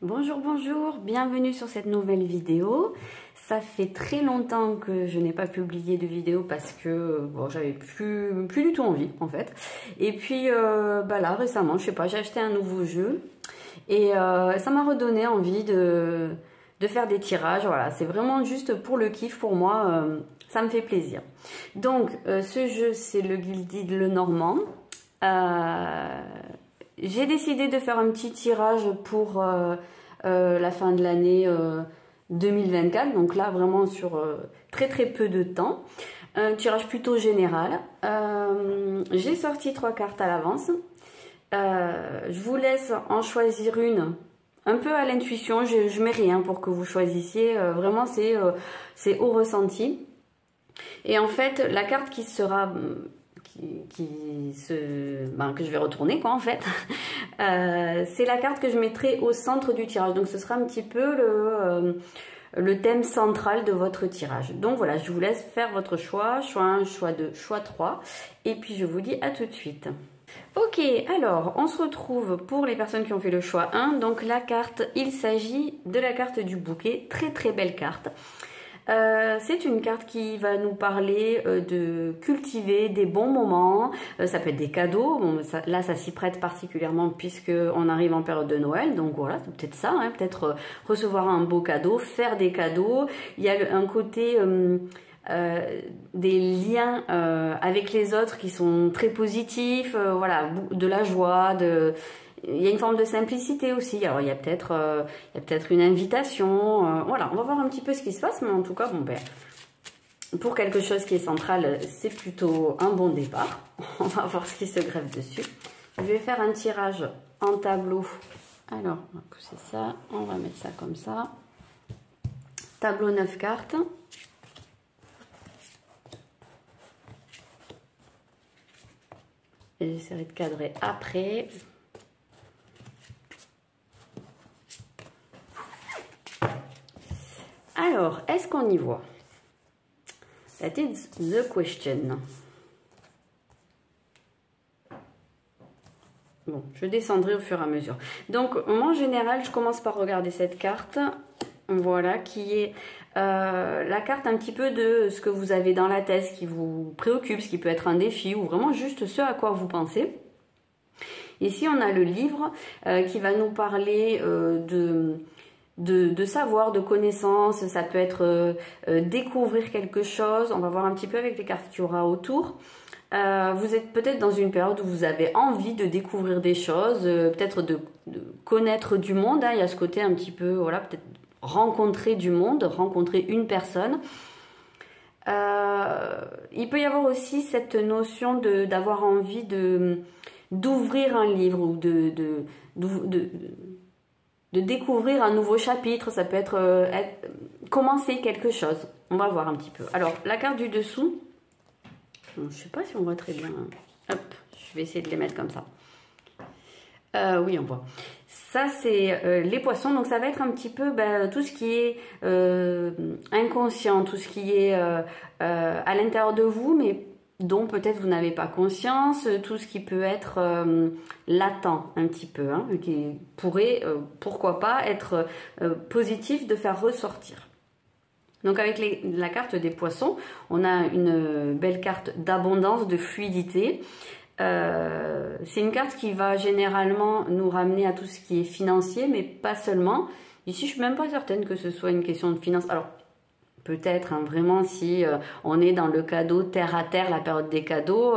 Bonjour, bonjour, bienvenue sur cette nouvelle vidéo. Ça fait très longtemps que je n'ai pas publié de vidéo parce que bon, j'avais plus du tout envie en fait. Et puis là récemment, je sais pas, j'ai acheté un nouveau jeu et ça m'a redonné envie de faire des tirages. Voilà, c'est vraiment juste pour le kiff pour moi, ça me fait plaisir. Donc ce jeu c'est le Gilded Lenormand. J'ai décidé de faire un petit tirage pour la fin de l'année 2024. Donc là, vraiment sur très peu de temps. Un tirage plutôt général. J'ai sorti 3 cartes à l'avance. Je vous laisse en choisir une un peu à l'intuition. Je mets rien pour que vous choisissiez. Vraiment, c'est au ressenti. Et en fait, la carte qui sera... que je vais retourner quoi en fait c'est la carte que je mettrai au centre du tirage, donc ce sera un petit peu le thème central de votre tirage. Donc voilà, je vous laisse faire votre choix 1, choix 2, choix 3 et puis je vous dis à tout de suite. Ok, alors on se retrouve pour les personnes qui ont fait le choix 1. Donc la carte, il s'agit de la carte du bouquet, très belle carte. C'est une carte qui va nous parler de cultiver des bons moments. Ça peut être des cadeaux. Bon, là, ça s'y prête particulièrement puisque on arrive en période de Noël. Donc voilà, c'est peut-être ça. Hein, peut-être recevoir un beau cadeau, faire des cadeaux. Il y a un côté des liens avec les autres qui sont très positifs. Voilà, de la joie, il y a une forme de simplicité aussi. Alors il y a peut-être une invitation. Voilà, on va voir un petit peu ce qui se passe, mais en tout cas, bon ben, pour quelque chose qui est central, c'est plutôt un bon départ. On va voir ce qui se greffe dessus. Je vais faire un tirage en tableau. Alors, on va pousser ça, on va mettre ça comme ça. Tableau 9 cartes. Et j'essaierai de cadrer après. Alors, est-ce qu'on y voit? That is the question. Bon, je descendrai au fur et à mesure. Donc, moi, en général, je commence par regarder cette carte. Voilà, qui est la carte un petit peu de ce que vous avez dans la tête, ce qui vous préoccupe, ce qui peut être un défi, ou vraiment juste ce à quoi vous pensez. Ici, on a le livre qui va nous parler de savoir, de connaissances. Ça peut être découvrir quelque chose. On va voir un petit peu avec les cartes qu'il y aura autour. Vous êtes peut-être dans une période où vous avez envie de découvrir des choses, peut-être de connaître du monde. Hein. Il y a ce côté un petit peu, voilà, peut-être rencontrer du monde, rencontrer une personne. Il peut y avoir aussi cette notion d'avoir envie d'ouvrir un livre ou de découvrir un nouveau chapitre. Ça peut être commencer quelque chose. On va voir un petit peu. Alors, la carte du dessous, je ne sais pas si on voit très bien. Hop, je vais essayer de les mettre comme ça. Oui, on voit. Ça, c'est les poissons. Donc, ça va être un petit peu tout ce qui est inconscient, tout ce qui est à l'intérieur de vous, mais dont peut-être vous n'avez pas conscience, tout ce qui peut être latent un petit peu, hein, qui pourrait, pourquoi pas, être positif de faire ressortir. Donc avec la carte des poissons, on a une belle carte d'abondance, de fluidité. C'est une carte qui va généralement nous ramener à tout ce qui est financier, mais pas seulement. Ici, je suis même pas certaine que ce soit une question de finance. Alors, peut-être, hein, vraiment, si on est dans le cadeau terre à terre, la période des cadeaux,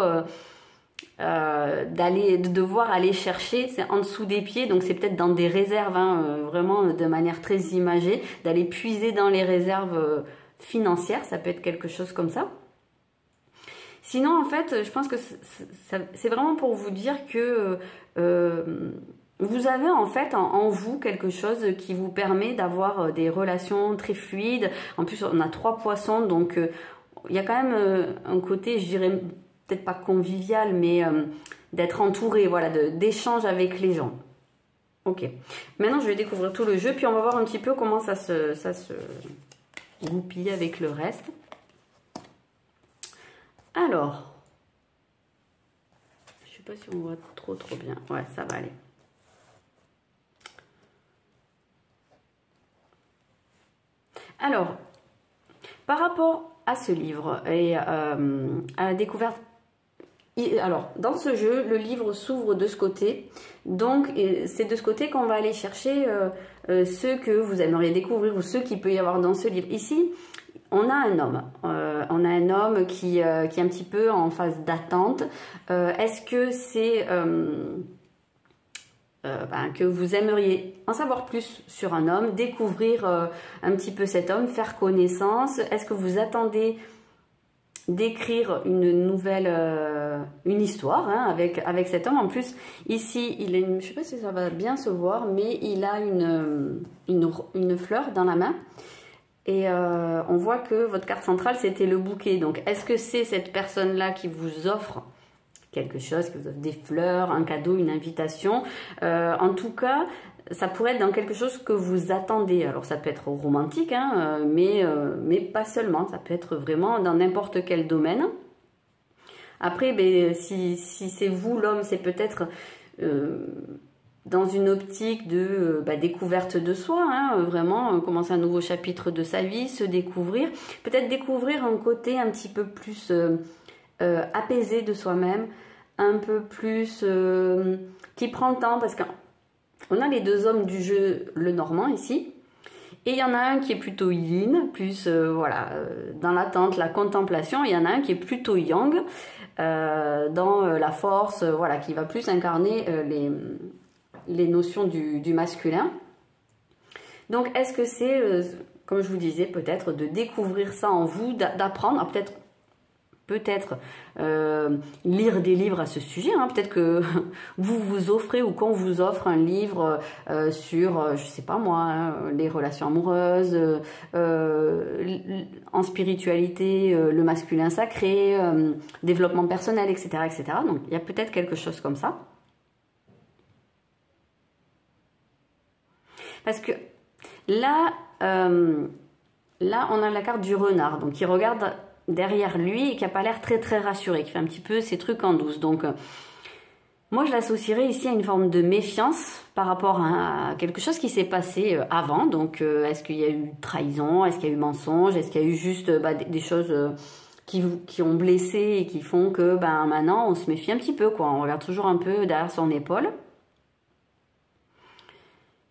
de devoir aller chercher, c'est en dessous des pieds, donc c'est peut-être dans des réserves, hein, vraiment de manière très imagée, d'aller puiser dans les réserves financières, ça peut être quelque chose comme ça. Sinon, en fait, je pense que c'est vraiment pour vous dire que vous avez en fait en vous quelque chose qui vous permet d'avoir des relations très fluides. En plus, on a 3 poissons, donc il y a quand même un côté, je dirais, peut-être pas convivial, mais d'être entouré, voilà, d'échanges avec les gens. Ok. Maintenant, je vais découvrir tout le jeu, puis on va voir un petit peu comment ça se goupille avec le reste. Alors, je sais pas si on voit trop bien. Ouais, ça va aller. Alors, par rapport à ce livre et à la découverte, alors dans ce jeu, le livre s'ouvre de ce côté, donc c'est de ce côté qu'on va aller chercher ceux que vous aimeriez découvrir ou ceux qu'il peut y avoir dans ce livre. Ici, on a un homme, qui est un petit peu en phase d'attente. Est-ce que c'est que vous aimeriez en savoir plus sur un homme, découvrir un petit peu cet homme, faire connaissance? Est-ce que vous attendez d'écrire une nouvelle, une histoire hein, avec cet homme? En plus, ici, il a je ne sais pas si ça va bien se voir, mais il a une fleur dans la main. Et on voit que votre carte centrale, c'était le bouquet. Donc, est-ce que c'est cette personne-là qui vous offre quelque chose, qui vous offre des fleurs, un cadeau, une invitation? En tout cas, ça pourrait être dans quelque chose que vous attendez. Alors, ça peut être romantique, hein, mais pas seulement. Ça peut être vraiment dans n'importe quel domaine. Après, ben, si c'est vous, l'homme, c'est peut-être dans une optique de découverte de soi, hein, vraiment commencer un nouveau chapitre de sa vie, se découvrir. Peut-être découvrir un côté un petit peu plus apaisé de soi-même, un peu plus qui prend le temps, parce qu'on a les deux hommes du jeu, le normand ici, et il y en a un qui est plutôt yin, plus voilà, dans l'attente, la contemplation. Il y en a un qui est plutôt yang, dans la force, voilà, qui va plus incarner les notions du masculin. Donc est-ce que c'est, comme je vous disais, peut-être de découvrir ça en vous, d'apprendre, peut-être lire des livres à ce sujet, hein. Peut-être que vous vous offrez ou qu'on vous offre un livre sur, je sais pas moi, hein, les relations amoureuses, en spiritualité, le masculin sacré, développement personnel, etc., etc. Donc il y a peut-être quelque chose comme ça. Parce que là, là on a la carte du renard, donc il regarde derrière lui et qui n'a pas l'air très très rassuré, qui fait un petit peu ses trucs en douce. Donc moi je l'associerais ici à une forme de méfiance par rapport à quelque chose qui s'est passé avant. Donc est-ce qu'il y a eu trahison, est-ce qu'il y a eu mensonge, est-ce qu'il y a eu juste des choses qui ont blessé et qui font que maintenant on se méfie un petit peu, quoi. On regarde toujours un peu derrière son épaule.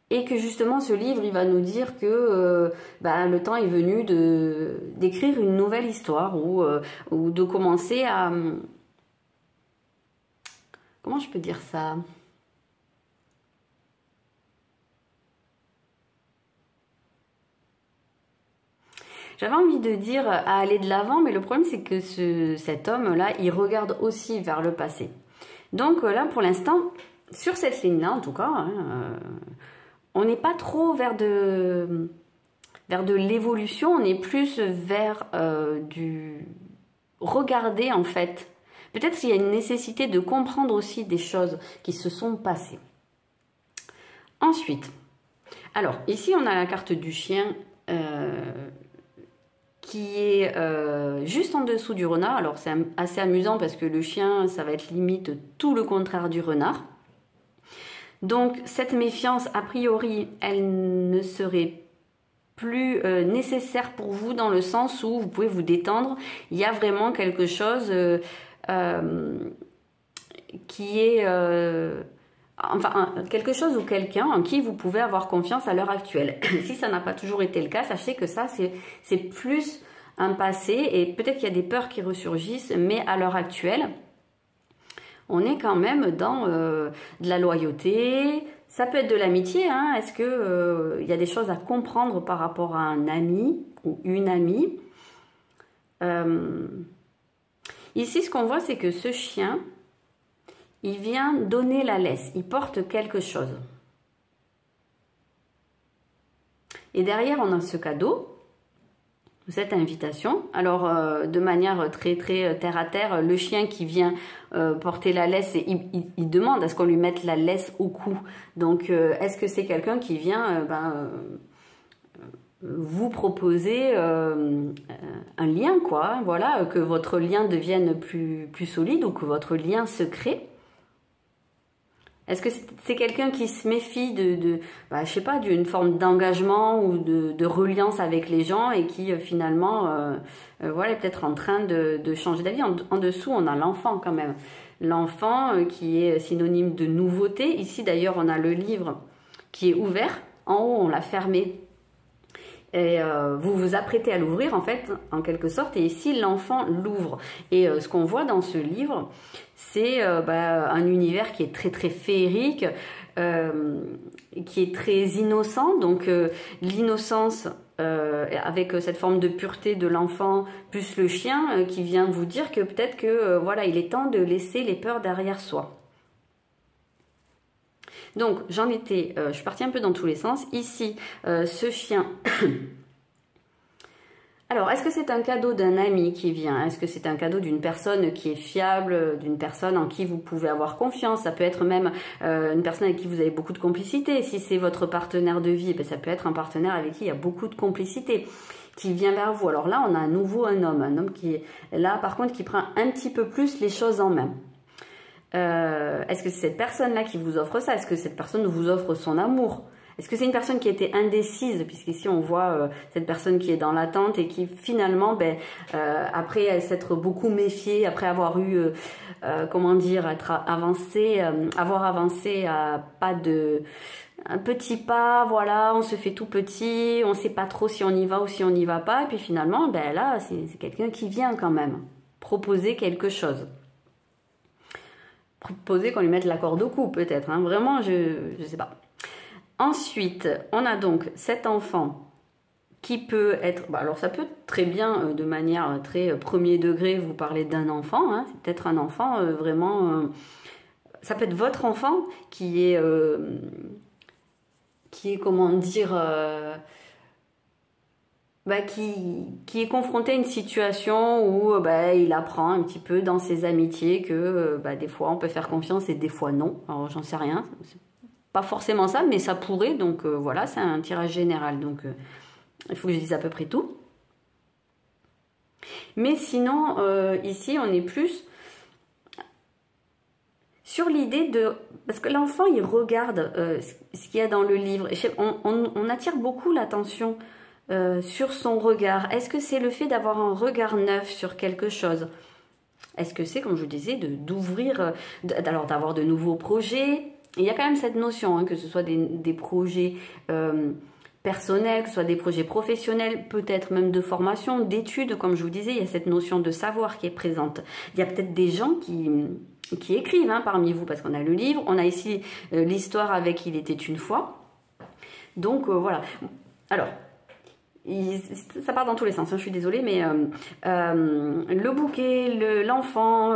Et que justement ce livre, il va nous dire que le temps est venu d'écrire une nouvelle histoire ou de commencer à... Comment je peux dire ça? J'avais envie de dire à aller de l'avant, mais le problème c'est que cet homme-là, il regarde aussi vers le passé. Donc là, pour l'instant, sur cette ligne-là en tout cas... hein, on n'est pas trop vers de l'évolution, on est plus vers du regarder en fait. Peut-être qu'il y a une nécessité de comprendre aussi des choses qui se sont passées. Ensuite, alors ici on a la carte du chien qui est juste en dessous du renard. Alors c'est assez amusant parce que le chien, ça va être limite tout le contraire du renard. Donc cette méfiance, a priori, elle ne serait plus nécessaire pour vous dans le sens où vous pouvez vous détendre. Il y a vraiment quelque chose qui est... quelque chose ou quelqu'un en qui vous pouvez avoir confiance à l'heure actuelle. Si ça n'a pas toujours été le cas, sachez que ça, c'est plus un passé et peut-être qu'il y a des peurs qui ressurgissent, mais à l'heure actuelle, on est quand même dans de la loyauté, ça peut être de l'amitié, hein. Est-ce que y a des choses à comprendre par rapport à un ami ou une amie? Ici, ce qu'on voit, c'est que ce chien, il vient donner la laisse, il porte quelque chose. Et derrière, on a ce cadeau, cette invitation. Alors, de manière très très terre à terre, le chien qui vient porter la laisse, il demande à ce qu'on lui mette la laisse au cou. Donc, est-ce que c'est quelqu'un qui vient vous proposer un lien, quoi, voilà, que votre lien devienne plus solide ou que votre lien se crée? Est-ce que c'est quelqu'un qui se méfie bah, je sais pas, d'une forme d'engagement ou de reliance avec les gens et qui finalement, voilà, est peut-être en train de changer d'avis. En dessous, on a l'enfant quand même. L'enfant qui est synonyme de nouveauté. Ici d'ailleurs, on a le livre qui est ouvert. En haut, on l'a fermé. Et vous vous apprêtez à l'ouvrir en fait, en quelque sorte, et ici l'enfant l'ouvre. Et ce qu'on voit dans ce livre, c'est bah, un univers qui est très très féerique, qui est très innocent. Donc l'innocence avec cette forme de pureté de l'enfant, plus le chien qui vient vous dire que peut-être que voilà, il est temps de laisser les peurs derrière soi. Donc, je suis partie un peu dans tous les sens. Ici, ce chien... Alors, est-ce que c'est un cadeau d'un ami qui vient? Est-ce que c'est un cadeau d'une personne qui est fiable, d'une personne en qui vous pouvez avoir confiance? Ça peut être même une personne avec qui vous avez beaucoup de complicité. Si c'est votre partenaire de vie, ben, ça peut être un partenaire avec qui il y a beaucoup de complicité, qui vient vers vous. Alors là, on a à nouveau un homme qui est là, par contre, qui prend un petit peu plus les choses en main. Est-ce que c'est cette personne-là qui vous offre ça? Est-ce que cette personne vous offre son amour? Est-ce que c'est une personne qui était indécise? Puisqu'ici on voit cette personne qui est dans l'attente et qui finalement, ben, après s'être beaucoup méfiée, après avoir eu, comment dire, avoir avancé à pas de... un petit pas, voilà, on se fait tout petit, on ne sait pas trop si on y va ou si on n'y va pas. Et puis finalement, ben là, c'est quelqu'un qui vient quand même proposer quelque chose. Proposer qu'on lui mette la corde au cou peut-être, hein. Vraiment je sais pas. Ensuite on a donc cet enfant qui peut être, bah alors ça peut très bien de manière très premier degré vous parler d'un enfant, hein. C'est peut-être un enfant vraiment, ça peut être votre enfant qui est comment dire, bah, qui est confronté à une situation où bah, il apprend un petit peu dans ses amitiés que bah, des fois on peut faire confiance et des fois non. Alors j'en sais rien, c'est pas forcément ça, mais ça pourrait. Donc voilà, c'est un tirage général. Donc il faut que je dise à peu près tout. Mais sinon, ici on est plus sur l'idée de... Parce que l'enfant il regarde ce qu'il y a dans le livre. On attire beaucoup l'attention sur son regard. Est-ce que c'est le fait d'avoir un regard neuf sur quelque chose? Est-ce que c'est, comme je vous disais, d'ouvrir, alors d'avoir de nouveaux projets? Il y a quand même cette notion, hein, que ce soit des projets personnels, que ce soit des projets professionnels, peut-être même de formation, d'études, comme je vous disais, il y a cette notion de savoir qui est présente. Il y a peut-être des gens qui écrivent, hein, parmi vous, parce qu'on a le livre, on a ici l'histoire avec Il était une fois. Donc voilà. Alors... ça part dans tous les sens, hein, je suis désolée, mais le bouquet, l'enfant,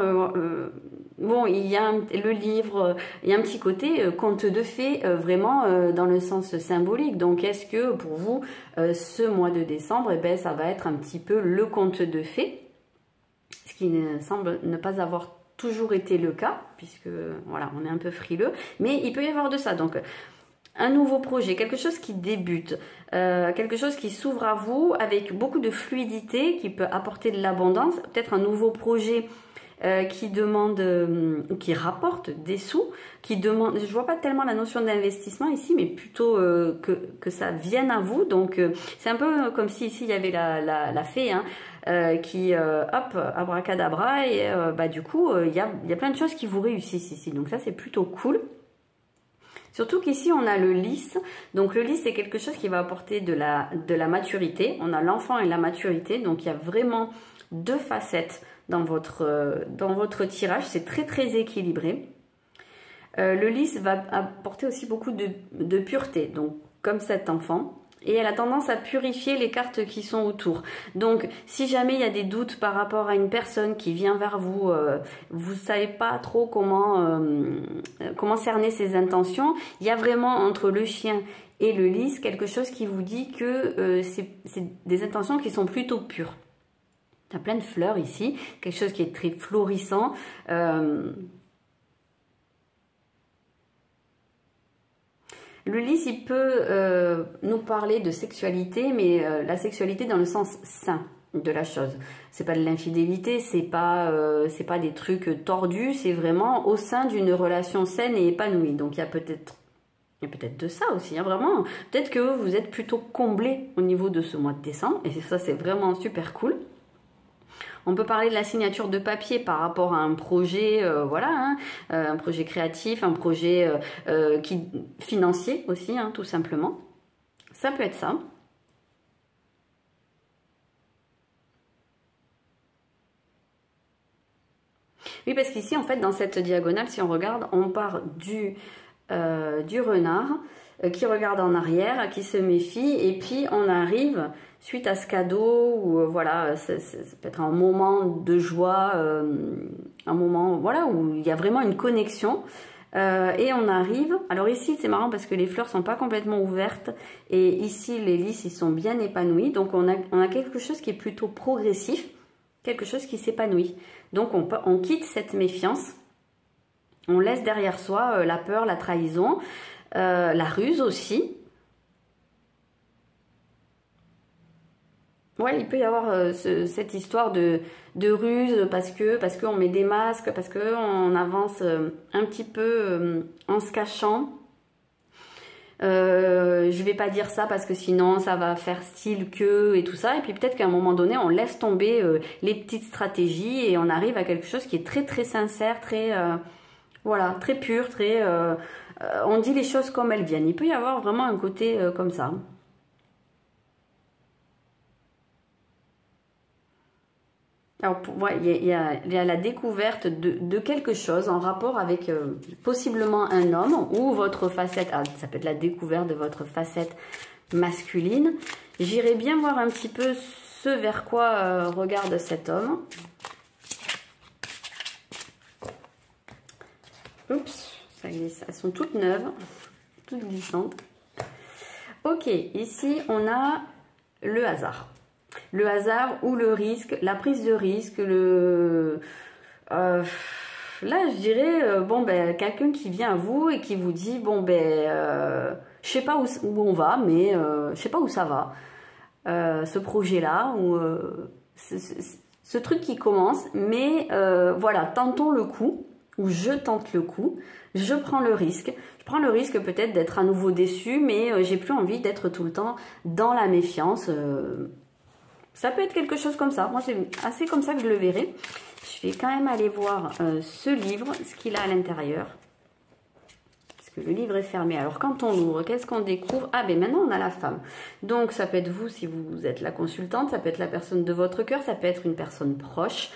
bon, il y a le livre, il y a un petit côté conte de fées, vraiment dans le sens symbolique. Donc, est-ce que pour vous, ce mois de décembre, eh ben, ça va être un petit peu le conte de fées, ce qui semble ne pas avoir toujours été le cas, puisque voilà, on est un peu frileux, mais il peut y avoir de ça. Donc, un nouveau projet, quelque chose qui débute, quelque chose qui s'ouvre à vous avec beaucoup de fluidité, qui peut apporter de l'abondance, peut-être un nouveau projet qui demande, qui rapporte des sous, qui demande, je vois pas tellement la notion d'investissement ici, mais plutôt que ça vienne à vous. Donc c'est un peu comme si ici il y avait la fée, hein, qui hop, abracadabra, et bah du coup il y a plein de choses qui vous réussissent ici. Donc ça c'est plutôt cool. Surtout qu'ici, on a le lys. Donc, le lys, c'est quelque chose qui va apporter de la maturité. On a l'enfant et la maturité. Donc, il y a vraiment deux facettes dans votre tirage. C'est très, très équilibré. Le lys va apporter aussi beaucoup de pureté. Donc, comme cet enfant. Et elle a tendance à purifier les cartes qui sont autour. Donc, si jamais il y a des doutes par rapport à une personne qui vient vers vous, vous ne savez pas trop comment cerner ses intentions, il y a vraiment entre le chien et le lys quelque chose qui vous dit que c'est des intentions qui sont plutôt pures. Il y a plein de fleurs ici, quelque chose qui est très florissant. Le lys, il peut nous parler de sexualité, mais la sexualité dans le sens sain. de la chose. C'est pas de l'infidélité, c'est pas des trucs tordus, c'est vraiment au sein d'une relation saine et épanouie. Donc il y a peut-être de ça aussi, hein, vraiment. Peut-être que vous êtes plutôt comblé au niveau de ce mois de décembre, et ça c'est vraiment super cool. On peut parler de la signature de papier par rapport à un projet, voilà, hein, un projet créatif, un projet financier aussi, hein, tout simplement. Ça peut être ça. Oui, parce qu'ici, en fait, dans cette diagonale, si on regarde, on part du renard qui regarde en arrière, qui se méfie, et puis on arrive suite à ce cadeau, ou voilà, ça peut être un moment de joie, un moment voilà, où il y a vraiment une connexion. Et on arrive, alors ici c'est marrant parce que les fleurs sont pas complètement ouvertes, et ici les lys ils sont bien épanouis, donc on a quelque chose qui est plutôt progressif, quelque chose qui s'épanouit. Donc on quitte cette méfiance, on laisse derrière soi la peur, la trahison, la ruse aussi. Ouais, il peut y avoir cette histoire de ruse parce qu'on met des masques, parce qu'on avance un petit peu en se cachant. Je vais pas dire ça parce que sinon ça va faire style que et tout ça. Et puis peut-être qu'à un moment donné, on laisse tomber les petites stratégies et on arrive à quelque chose qui est très très sincère, très voilà, très pur, très. On dit les choses comme elles viennent. Il peut y avoir vraiment un côté comme ça. Alors, il y a la découverte de quelque chose en rapport avec possiblement un homme ou votre facette. Ah, ça peut être la découverte de votre facette masculine. J'irai bien voir un petit peu ce vers quoi regarde cet homme. Oups, ça glisse. Elles sont toutes neuves, toutes glissantes. Ok, ici on a le hasard. Le hasard ou le risque, la prise de risque, là je dirais, bon ben, quelqu'un qui vient à vous et qui vous dit, bon ben, je sais pas où on va, mais je sais pas où ça va, ce projet-là, ou ce truc qui commence, mais voilà, tentons le coup, ou je tente le coup, je prends le risque. Je prends le risque peut-être d'être à nouveau déçu, mais j'ai plus envie d'être tout le temps dans la méfiance. Ça peut être quelque chose comme ça. Moi, c'est assez comme ça que je le verrai. Je vais quand même aller voir ce livre, ce qu'il a à l'intérieur. Parce que le livre est fermé. Alors, quand on l'ouvre, qu'est-ce qu'on découvre? Ah, ben maintenant, on a la femme. Donc, ça peut être vous si vous êtes la consultante. Ça peut être la personne de votre cœur. Ça peut être une personne proche.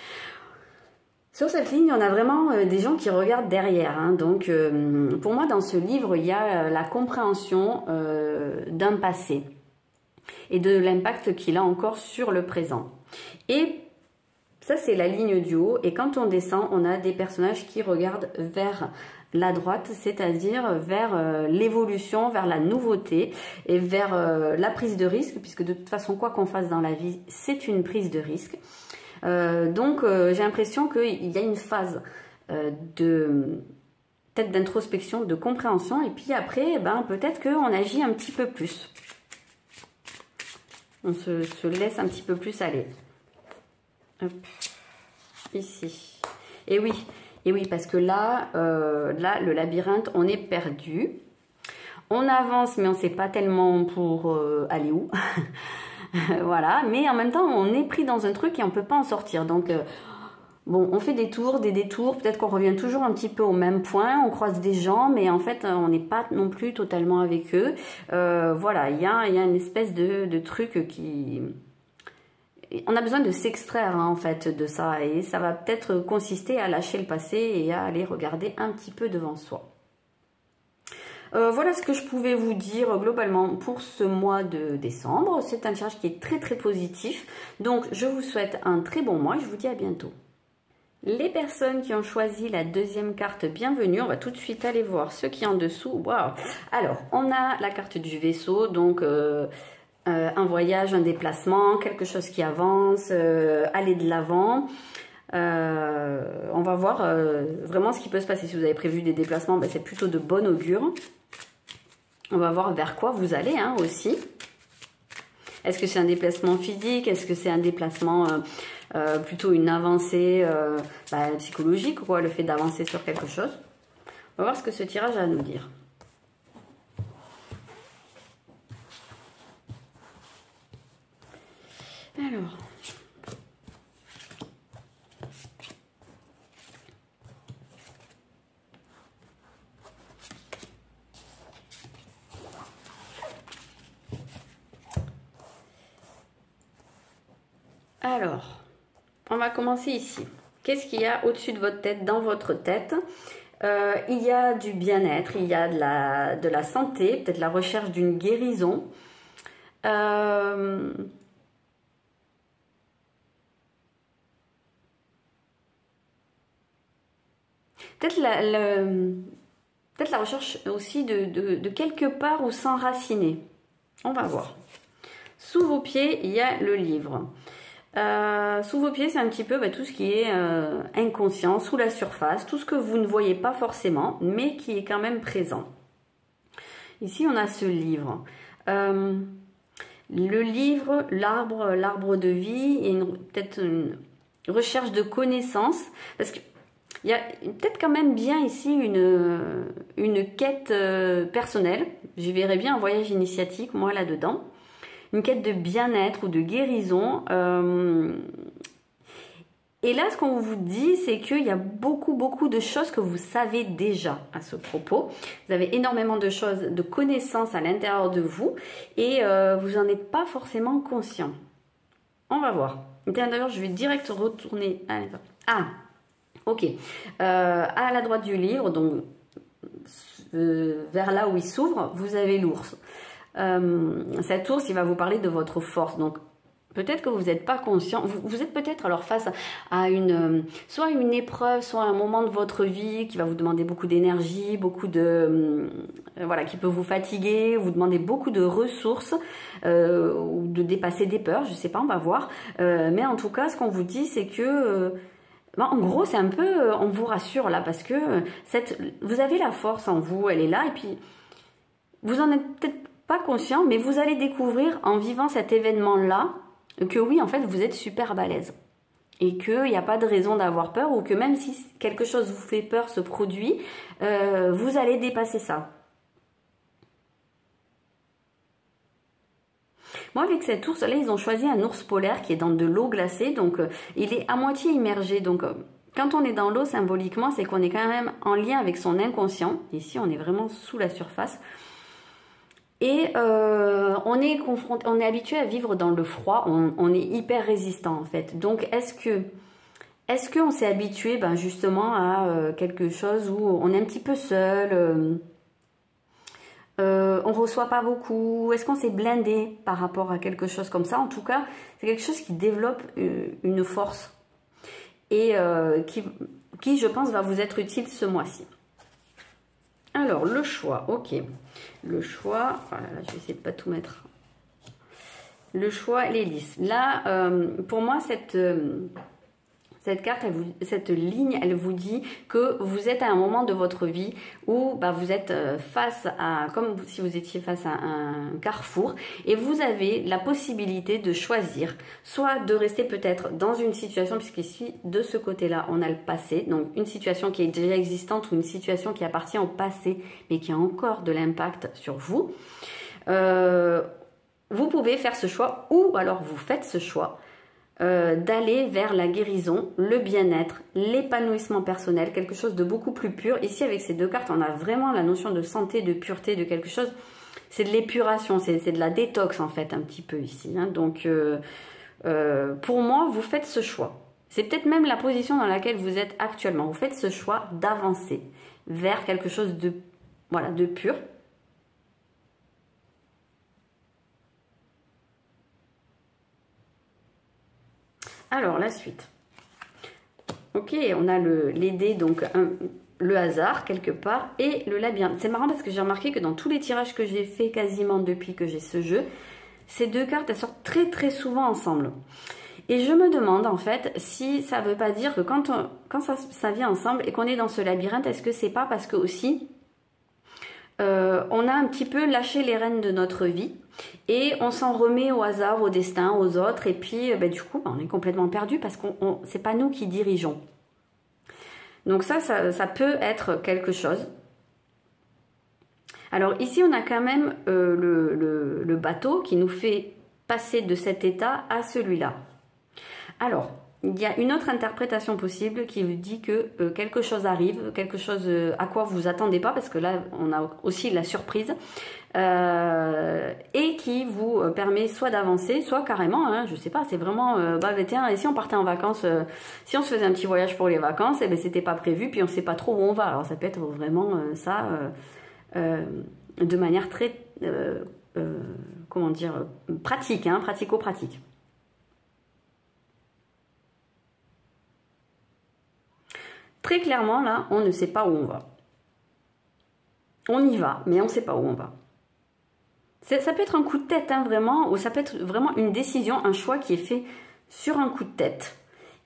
Sur cette ligne, on a vraiment des gens qui regardent derrière. Hein. Donc, pour moi, dans ce livre, il y a la compréhension d'un passé et de l'impact qu'il a encore sur le présent. Et ça, c'est la ligne du haut. Et quand on descend, on a des personnages qui regardent vers la droite, c'est-à-dire vers l'évolution, vers la nouveauté et vers la prise de risque, puisque de toute façon, quoi qu'on fasse dans la vie, c'est une prise de risque. Donc, j'ai l'impression qu'il y a une phase peut-être d'introspection, de compréhension, et puis après, ben, peut-être qu'on agit un petit peu plus. On se laisse un petit peu plus aller. Hop. Ici. Et oui, parce que là, le labyrinthe, on est perdu. On avance, mais on ne sait pas tellement pour aller où. Voilà, mais en même temps, on est pris dans un truc et on ne peut pas en sortir. Donc, bon, on fait des détours, peut-être qu'on revient toujours un petit peu au même point, on croise des gens, mais en fait, on n'est pas non plus totalement avec eux. Voilà, il y a une espèce de truc qui... On a besoin de s'extraire, hein, en fait, de ça, et ça va peut-être consister à lâcher le passé et à aller regarder un petit peu devant soi. Voilà ce que je pouvais vous dire globalement pour ce mois de décembre. C'est un tirage qui est très très positif, donc je vous souhaite un très bon mois, je vous dis à bientôt. Les personnes qui ont choisi la deuxième carte, bienvenue. On va tout de suite aller voir ce qui est en dessous. Waouh! Alors, on a la carte du vaisseau, donc un voyage, un déplacement, quelque chose qui avance, aller de l'avant. On va voir vraiment ce qui peut se passer. Si vous avez prévu des déplacements, ben, c'est plutôt de bon augure. On va voir vers quoi vous allez, hein, aussi. Est-ce que c'est un déplacement physique? Est-ce que c'est un déplacement plutôt une avancée psychologique, quoi, le fait d'avancer sur quelque chose? On va voir ce que ce tirage a à nous dire. Alors... Alors, on va commencer ici. Qu'est-ce qu'il y a au-dessus de votre tête, dans votre tête? Il y a du bien-être, il y a de la santé, peut-être la recherche d'une guérison. Peut-être la recherche aussi de quelque part où s'enraciner. On va voir. Sous vos pieds, il y a le livre. Sous vos pieds, c'est un petit peu tout ce qui est inconscient, sous la surface, tout ce que vous ne voyez pas forcément, mais qui est quand même présent. Ici, on a ce livre. Le livre, l'arbre de vie, et peut-être une recherche de connaissances, parce qu'il y a peut-être quand même bien ici une quête personnelle. J'y verrais bien un voyage initiatique, moi, là-dedans. Une quête de bien-être ou de guérison. Et là, ce qu'on vous dit, c'est qu'il y a beaucoup de choses que vous savez déjà à ce propos. Vous avez énormément de choses, de connaissances à l'intérieur de vous et vous n'en êtes pas forcément conscient. On va voir. D'ailleurs, je vais direct retourner à l'intérieur. Ah, ok. À la droite du livre, donc vers là où il s'ouvre, vous avez l'ours. Cet ours, il va vous parler de votre force. Donc, peut-être que vous n'êtes pas conscient. Vous êtes peut-être alors face à soit une épreuve, soit un moment de votre vie qui va vous demander beaucoup d'énergie, qui peut vous fatiguer, vous demander beaucoup de ressources ou de dépasser des peurs. Je ne sais pas, on va voir. Mais en tout cas, ce qu'on vous dit, c'est que en gros, c'est un peu, on vous rassure là parce que vous avez la force en vous, elle est là et puis vous en êtes peut-être pas conscient, mais vous allez découvrir en vivant cet événement-là que oui, en fait, vous êtes super balèze. Et qu'il n'y a pas de raison d'avoir peur ou que même si quelque chose vous fait peur, se produit, vous allez dépasser ça. Moi, avec cet ours-là, ils ont choisi un ours polaire qui est dans de l'eau glacée. Donc, il est à moitié immergé. Donc, quand on est dans l'eau, symboliquement, c'est qu'on est quand même en lien avec son inconscient. Ici, on est vraiment sous la surface. Et on est habitué à vivre dans le froid, on est hyper résistant en fait. Donc est-ce qu'on s'est habitué justement à quelque chose où on est un petit peu seul, on reçoit pas beaucoup, est-ce qu'on s'est blindé par rapport à quelque chose comme ça? En tout cas, c'est quelque chose qui développe une force et qui je pense va vous être utile ce mois-ci. Alors, le choix, ok. Le choix, voilà, je vais essayer de ne pas tout mettre. Le choix, les lisses. Là, pour moi, cette carte, cette ligne, elle vous dit que vous êtes à un moment de votre vie où vous êtes face à, comme si vous étiez face à un carrefour et vous avez la possibilité de choisir, soit de rester peut-être dans une situation, puisqu'ici, de ce côté-là, on a le passé, donc une situation qui est déjà existante ou une situation qui appartient au passé, mais qui a encore de l'impact sur vous. Vous pouvez faire ce choix ou alors vous faites ce choix d'aller vers la guérison, le bien-être, l'épanouissement personnel, quelque chose de beaucoup plus pur. Ici, avec ces deux cartes, on a vraiment la notion de santé, de pureté, de quelque chose. C'est de l'épuration, c'est de la détox en fait, un petit peu ici. Hein. Donc, pour moi, vous faites ce choix. C'est peut-être même la position dans laquelle vous êtes actuellement. Vous faites ce choix d'avancer vers quelque chose de, de pur. Alors, la suite. Ok, on a les dés, donc le hasard quelque part, et le labyrinthe. C'est marrant parce que j'ai remarqué que dans tous les tirages que j'ai fait quasiment depuis que j'ai ce jeu, ces deux cartes, elles sortent très souvent ensemble. Et je me demande en fait si ça ne veut pas dire que quand ça vient ensemble et qu'on est dans ce labyrinthe, est-ce que c'est pas parce que aussi on a un petit peu lâché les rênes de notre vie et on s'en remet au hasard, au destin, aux autres. Et puis, du coup, on est complètement perdu parce que c'est pas nous qui dirigeons. Donc ça peut être quelque chose. Alors ici, on a quand même le bateau qui nous fait passer de cet état à celui-là. Alors, il y a une autre interprétation possible qui vous dit que quelque chose arrive, quelque chose à quoi vous attendez pas, parce que là, on a aussi la surprise, et qui vous permet soit d'avancer, soit carrément, hein, je sais pas, c'est vraiment, tiens, et si on partait en vacances, si on se faisait un petit voyage pour les vacances, et c'était pas prévu, puis on sait pas trop où on va. Alors ça peut être vraiment ça, de manière très, comment dire, pratique, hein, pratico-pratique. Très clairement, là, on ne sait pas où on va. On y va, mais on ne sait pas où on va. Ça peut être un coup de tête, hein, vraiment, ou ça peut être vraiment une décision, un choix qui est fait sur un coup de tête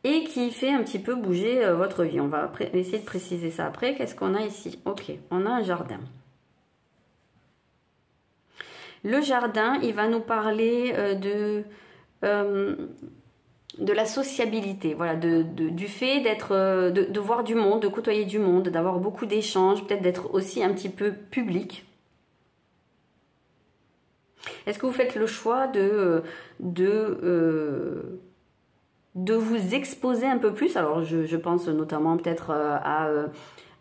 et qui fait un petit peu bouger votre vie. On va essayer de préciser ça après. Qu'est-ce qu'on a ici? Ok, on a un jardin. Le jardin, il va nous parler de la sociabilité, voilà, du fait d'être, de voir du monde, de côtoyer du monde, d'avoir beaucoup d'échanges, peut-être d'être aussi un petit peu public. Est-ce que vous faites le choix de vous exposer un peu plus? Alors je pense notamment peut-être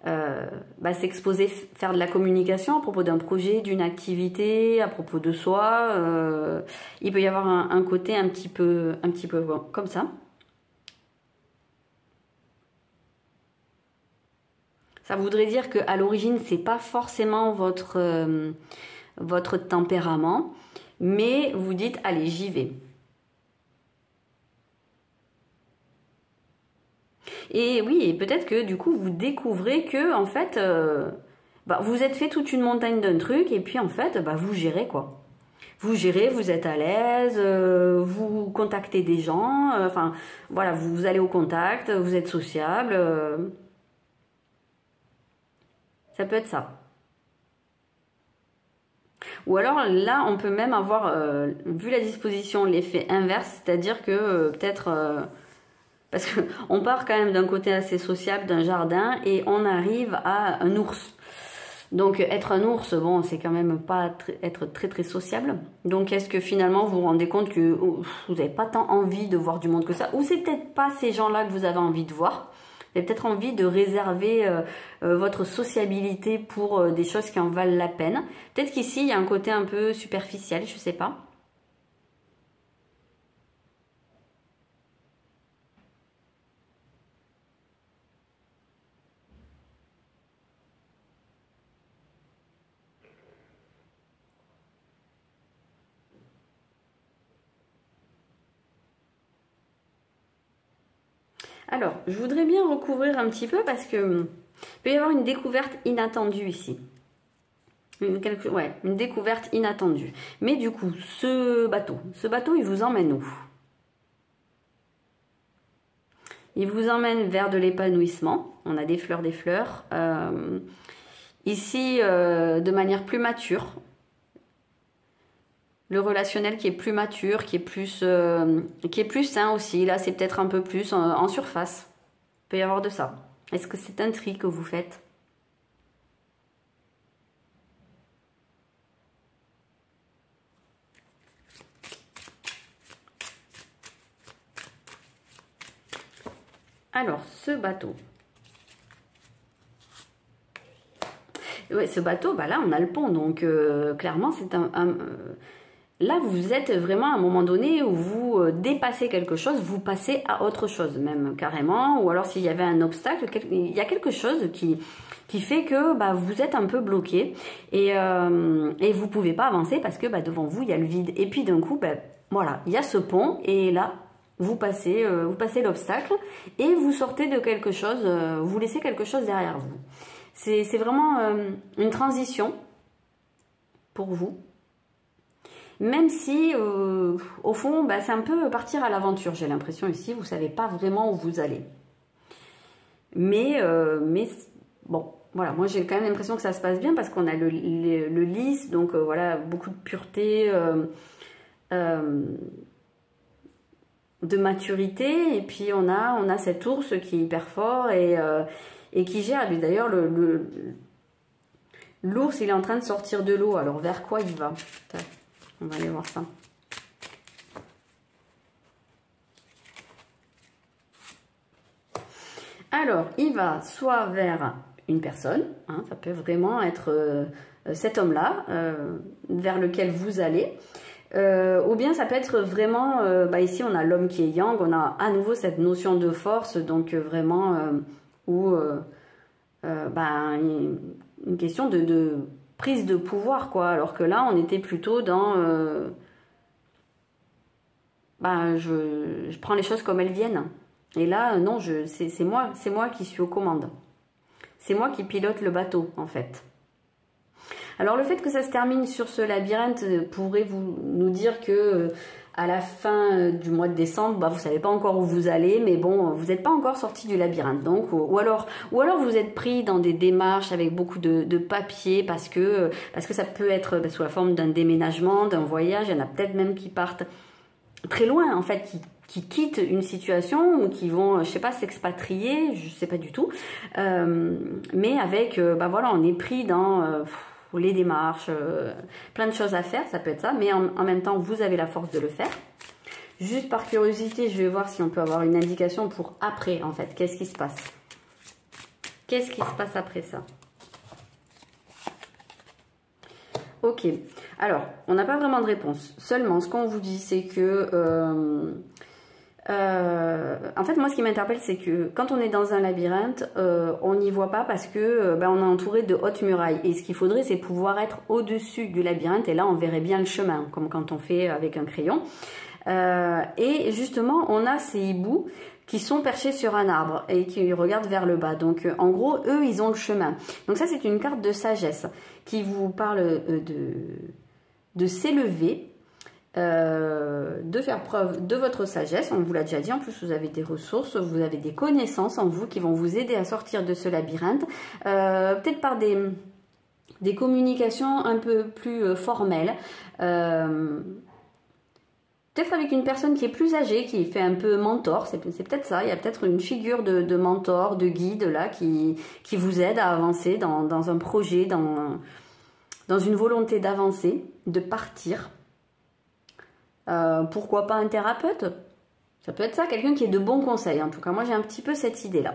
à s'exposer, faire de la communication à propos d'un projet, d'une activité, à propos de soi. Il peut y avoir un côté un petit peu comme ça. Ça voudrait dire qu'à l'origine, c'est pas forcément votre tempérament, mais vous dites, allez, j'y vais. Et oui, et peut-être que du coup, vous découvrez que, en fait, vous êtes fait toute une montagne d'un truc, et puis en fait, vous gérez quoi. Vous gérez, vous êtes à l'aise, vous contactez des gens, enfin, voilà, vous allez au contact, vous êtes sociable. Ça peut être ça. Ou alors là, on peut même avoir, vu la disposition, l'effet inverse, c'est-à-dire que peut-être... parce qu'on part quand même d'un côté assez sociable, d'un jardin, et on arrive à un ours. Donc être un ours, bon, c'est quand même pas être très très sociable. Donc est-ce que finalement vous vous rendez compte que vous n'avez pas tant envie de voir du monde que ça, ou c'est peut-être pas ces gens-là que vous avez envie de voir. Vous avez peut-être envie de réserver votre sociabilité pour des choses qui en valent la peine. Peut-être qu'ici il y a un côté un peu superficiel, je sais pas. Alors, je voudrais bien recouvrir un petit peu parce que il peut y avoir une découverte inattendue ici. Une découverte inattendue. Mais du coup, ce bateau, il vous emmène où? Il vous emmène vers de l'épanouissement. On a des fleurs, des fleurs. Ici, de manière plus mature. Le relationnel qui est plus mature, qui est plus sain aussi. Là, c'est peut-être un peu plus en surface. Il peut y avoir de ça. Est-ce que c'est un tri que vous faites? Alors, ce bateau. Ouais, ce bateau, là, on a le pont. Donc, clairement, c'est là, vous êtes vraiment à un moment donné où vous dépassez quelque chose, vous passez à autre chose, même carrément. Ou alors, s'il y avait un obstacle, il y a quelque chose qui fait que vous êtes un peu bloqué et vous ne pouvez pas avancer parce que devant vous, il y a le vide. Et puis, d'un coup, voilà, il y a ce pont et là, vous passez l'obstacle et vous sortez de quelque chose, vous laissez quelque chose derrière vous. C'est vraiment une transition pour vous. Même si, au fond, c'est un peu partir à l'aventure, j'ai l'impression ici. Vous ne savez pas vraiment où vous allez. Mais bon, voilà, moi j'ai quand même l'impression que ça se passe bien parce qu'on a le lys, donc voilà, beaucoup de pureté, de maturité, et puis on a cet ours qui est hyper fort et qui gère. Lui d'ailleurs, l'ours il est en train de sortir de l'eau, alors vers quoi il va? On va aller voir ça. Alors, il va soit vers une personne, hein, ça peut vraiment être cet homme-là, vers lequel vous allez, ou bien ça peut être vraiment, ici on a l'homme qui est yang, on a à nouveau cette notion de force, donc vraiment, une question de prise de pouvoir, quoi, alors que là on était plutôt dans, je prends les choses comme elles viennent. Et là, non, c'est moi qui suis aux commandes. C'est moi qui pilote le bateau, en fait. Alors, le fait que ça se termine sur ce labyrinthe pourrait nous dire que à la fin du mois de décembre, vous ne savez pas encore où vous allez, mais bon, vous n'êtes pas encore sorti du labyrinthe. Donc, ou alors vous êtes pris dans des démarches avec beaucoup de papiers parce que ça peut être sous la forme d'un déménagement, d'un voyage. Il y en a peut-être même qui partent très loin, en fait, qui quittent une situation ou qui vont, je sais pas, s'expatrier, je sais pas du tout. Mais avec, voilà, on est pris dans les démarches, plein de choses à faire, ça peut être ça. Mais en même temps, vous avez la force de le faire. Juste par curiosité, je vais voir si on peut avoir une indication pour après, en fait. Qu'est-ce qui se passe? Qu'est-ce qui se passe après ça? Ok, alors, on n'a pas vraiment de réponse. Seulement, ce qu'on vous dit, c'est que... en fait, moi, ce qui m'interpelle, c'est que quand on est dans un labyrinthe, on n'y voit pas parce que on est entouré de hautes murailles. Et ce qu'il faudrait, c'est pouvoir être au-dessus du labyrinthe. Et là, on verrait bien le chemin, comme quand on fait avec un crayon. Et justement, on a ces hiboux qui sont perchés sur un arbre et qui regardent vers le bas. Donc, en gros, eux, ils ont le chemin. Donc ça, c'est une carte de sagesse qui vous parle de s'élever, de faire preuve de votre sagesse. On vous l'a déjà dit, en plus, vous avez des ressources, vous avez des connaissances en vous qui vont vous aider à sortir de ce labyrinthe. Peut-être par des communications un peu plus formelles. Peut-être avec une personne qui est plus âgée, qui fait un peu mentor, c'est peut-être ça. Il y a peut-être une figure de mentor, de guide là, qui vous aide à avancer dans un projet, dans une volonté d'avancer, de partir. Pourquoi pas un thérapeute? Ça peut être ça, quelqu'un qui est de bons conseils. En tout cas, moi j'ai un petit peu cette idée-là.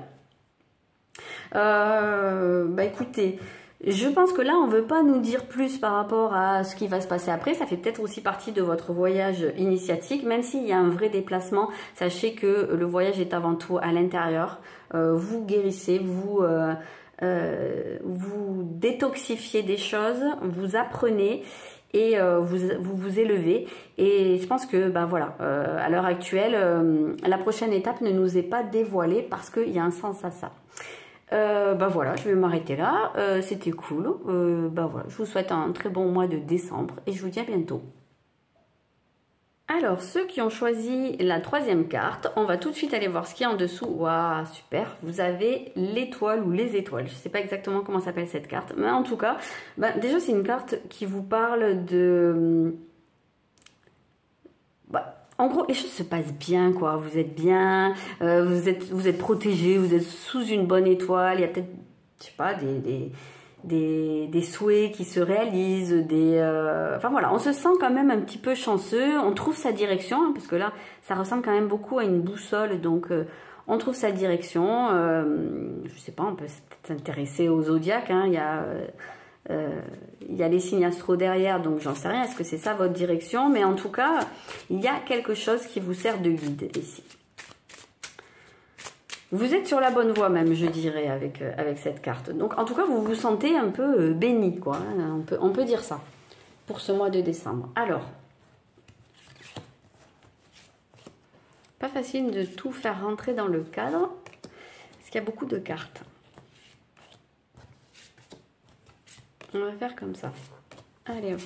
Écoutez, je pense que là, on ne veut pas nous dire plus par rapport à ce qui va se passer après. Ça fait peut-être aussi partie de votre voyage initiatique. Même s'il y a un vrai déplacement, sachez que le voyage est avant tout à l'intérieur. Vous guérissez, vous détoxifiez des choses, vous apprenez et vous élevez. Et je pense que, voilà, à l'heure actuelle, la prochaine étape ne nous est pas dévoilée parce qu'il y a un sens à ça. Voilà, je vais m'arrêter là. C'était cool. Voilà, je vous souhaite un très bon mois de décembre et je vous dis à bientôt. Alors, ceux qui ont choisi la troisième carte, on va tout de suite aller voir ce qu'il y a en dessous. Waouh, super. Vous avez l'étoile ou les étoiles. Je ne sais pas exactement comment s'appelle cette carte. Mais en tout cas, déjà, c'est une carte qui vous parle de... En gros, les choses se passent bien, quoi. Vous êtes bien, vous êtes protégé, vous êtes sous une bonne étoile. Il y a peut-être, je sais pas, des souhaits qui se réalisent, enfin voilà, on se sent quand même un petit peu chanceux. On trouve sa direction, hein, parce que là, ça ressemble quand même beaucoup à une boussole. Donc, on trouve sa direction. Je sais pas, on peut s'intéresser au zodiaque. Hein, il y a les signes astro derrière, donc j'en sais rien, est-ce que c'est ça votre direction? Mais en tout cas, il y a quelque chose qui vous sert de guide ici. Vous êtes sur la bonne voie même, je dirais, avec cette carte. Donc en tout cas, vous vous sentez un peu béni, quoi. Hein, on peut dire ça, pour ce mois de décembre. Alors, pas facile de tout faire rentrer dans le cadre, parce qu'il y a beaucoup de cartes. On va faire comme ça. Allez hop.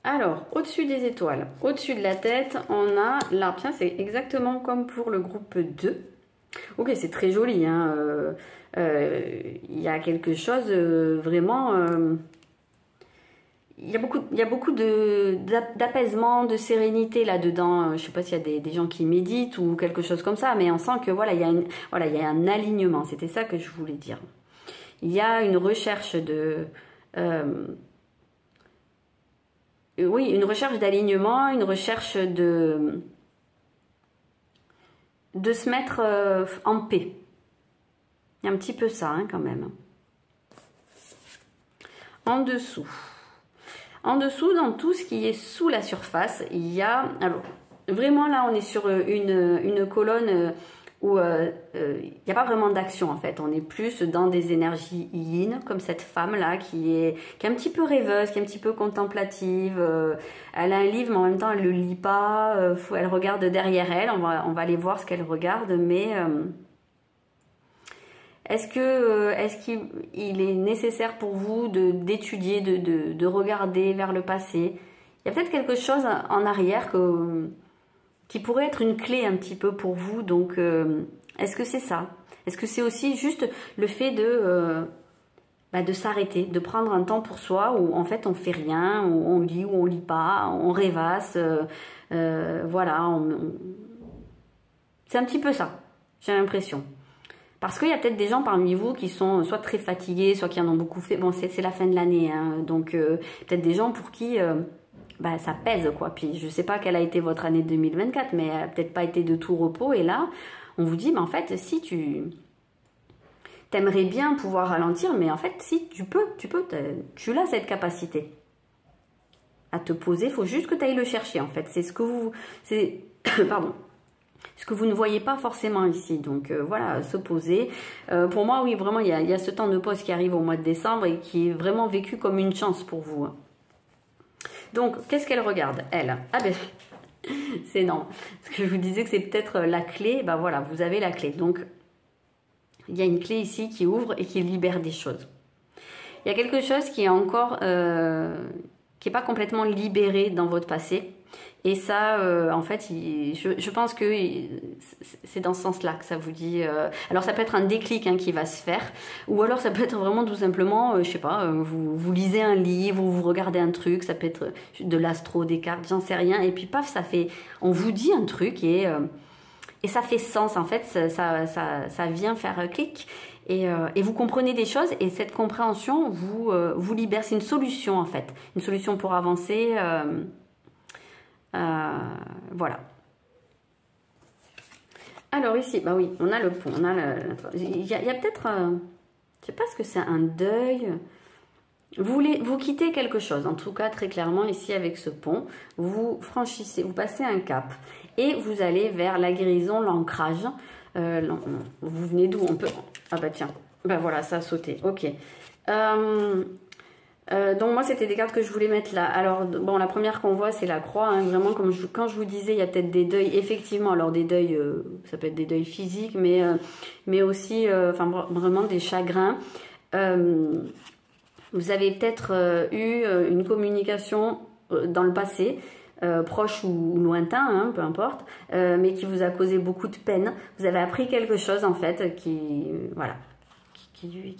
Alors, au-dessus des étoiles, au-dessus de la tête, on a l'arbre. Tiens, c'est exactement comme pour le groupe 2. Ok, c'est très joli, hein. Il y a quelque chose vraiment... il y a beaucoup d'apaisement, de sérénité là-dedans. Je sais pas s'il y a des gens qui méditent ou quelque chose comme ça, mais on sent que voilà, il y a un alignement. C'était ça que je voulais dire. Il y a une recherche de... oui, une recherche d'alignement, une recherche de se mettre en paix. Il y a un petit peu ça, hein, quand même. En dessous, dans tout ce qui est sous la surface, il y a... Alors, vraiment là, on est sur une colonne où il n'y a pas vraiment d'action, en fait. On est plus dans des énergies yin, comme cette femme-là, qui est un petit peu rêveuse, qui est un petit peu contemplative. Elle a un livre, mais en même temps, elle ne le lit pas. Elle regarde derrière elle. On va aller voir ce qu'elle regarde, mais... Est-ce qu'il est nécessaire pour vous d'étudier, de regarder vers le passé? Il y a peut-être quelque chose en arrière qui pourrait être une clé un petit peu pour vous. Donc, est-ce que c'est ça? Est-ce que c'est aussi juste le fait de s'arrêter, de prendre un temps pour soi où en fait on fait rien, où on lit ou on lit pas, on rêvasse, voilà. C'est un petit peu ça, j'ai l'impression. Parce qu'il y a peut-être des gens parmi vous qui sont soit très fatigués, soit qui en ont beaucoup fait. Bon, c'est la fin de l'année, hein, donc peut-être des gens pour qui ça pèse, quoi. Puis je sais pas quelle a été votre année 2024, mais elle n'a peut-être pas été de tout repos. Et là, on vous dit, en fait, si tu t'aimerais bien pouvoir ralentir, mais en fait, si tu peux, tu as cette capacité à te poser. Il faut juste que tu ailles le chercher, en fait. C'est ce que vous... pardon. Ce que vous ne voyez pas forcément ici. Donc voilà, se poser. Pour moi, oui, vraiment, il y a ce temps de pause qui arrive au mois de décembre et qui est vraiment vécu comme une chance pour vous. Donc, qu'est-ce qu'elle regarde, elle? Ah ben, c'est non. Parce que je vous disais que c'est peut-être la clé. Ben voilà, vous avez la clé. Donc, il y a une clé ici qui ouvre et qui libère des choses. Il y a quelque chose qui est encore... qui n'est pas complètement libéré dans votre passé. Et ça, en fait, je pense que c'est dans ce sens-là que ça vous dit... alors, ça peut être un déclic qui va se faire. Ou alors, ça peut être vraiment tout simplement, je sais pas, vous lisez un livre ou vous regardez un truc. Ça peut être de l'astro, des cartes, j'en sais rien. Et puis, paf, ça fait... On vous dit un truc et ça fait sens. En fait, ça vient faire clic. Et vous comprenez des choses. Et cette compréhension vous libère. C'est une solution, en fait. Une solution pour avancer... voilà. Alors ici, bah oui, on a le pont. Il y a peut-être, je sais pas ce que c'est, un deuil. Vous quittez quelque chose, en tout cas très clairement ici avec ce pont. Vous franchissez, vous passez un cap et vous allez vers la guérison, l'ancrage. Vous venez d'où? On peut... Ah bah tiens, bah voilà, ça a sauté. Ok. Donc moi c'était des cartes que je voulais mettre là. Alors bon, la première qu'on voit c'est la croix, hein. Vraiment comme quand je vous disais, il y a peut-être des deuils, effectivement. Alors des deuils, ça peut être des deuils physiques, mais aussi vraiment des chagrins. Vous avez peut-être eu une communication dans le passé, proche ou lointain, hein, peu importe, mais qui vous a causé beaucoup de peine. Vous avez appris quelque chose en fait qui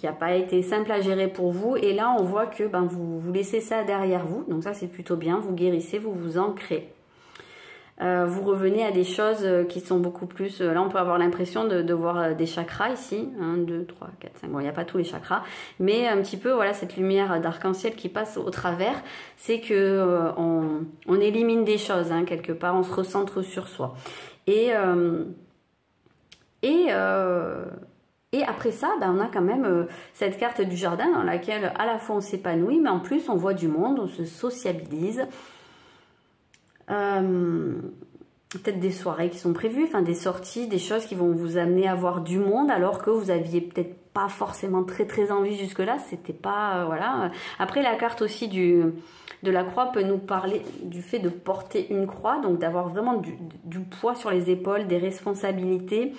n'a pas été simple à gérer pour vous. Et là, on voit que vous laissez ça derrière vous. Donc ça, c'est plutôt bien. Vous guérissez, vous vous ancrez. Vous revenez à des choses qui sont beaucoup plus... là, on peut avoir l'impression de voir des chakras ici. 1, 2, 3, 4, 5. Bon, il n'y a pas tous les chakras. Mais un petit peu, voilà, cette lumière d'arc-en-ciel qui passe au travers, c'est que on élimine des choses, hein, quelque part. On se recentre sur soi. Et après ça, on a quand même cette carte du jardin dans laquelle à la fois on s'épanouit, mais en plus on voit du monde, on se sociabilise. Peut-être des soirées qui sont prévues, enfin des sorties, des choses qui vont vous amener à voir du monde alors que vous aviez peut-être pas forcément très envie jusque-là. C'était pas... voilà. Après, la carte aussi de la croix peut nous parler du fait de porter une croix, donc d'avoir vraiment du poids sur les épaules, des responsabilités,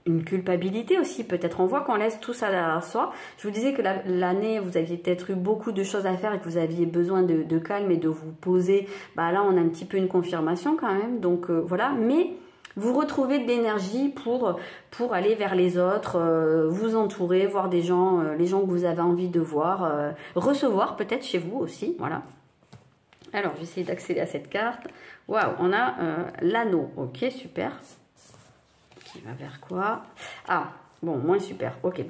une culpabilité aussi, peut-être. On voit qu'on laisse tout ça derrière soi. Je vous disais que l'année, vous aviez peut-être eu beaucoup de choses à faire et que vous aviez besoin de calme et de vous poser. Là, on a un petit peu une confirmation quand même. Donc, voilà. Mais vous retrouvez de l'énergie pour aller vers les autres, vous entourer, voir des gens, les gens que vous avez envie de voir, recevoir peut-être chez vous aussi, voilà. Alors, je vais essayer d'accéder à cette carte. Waouh, on a l'anneau, ok, super. Qui va vers quoi? Ah, bon, moins super, ok.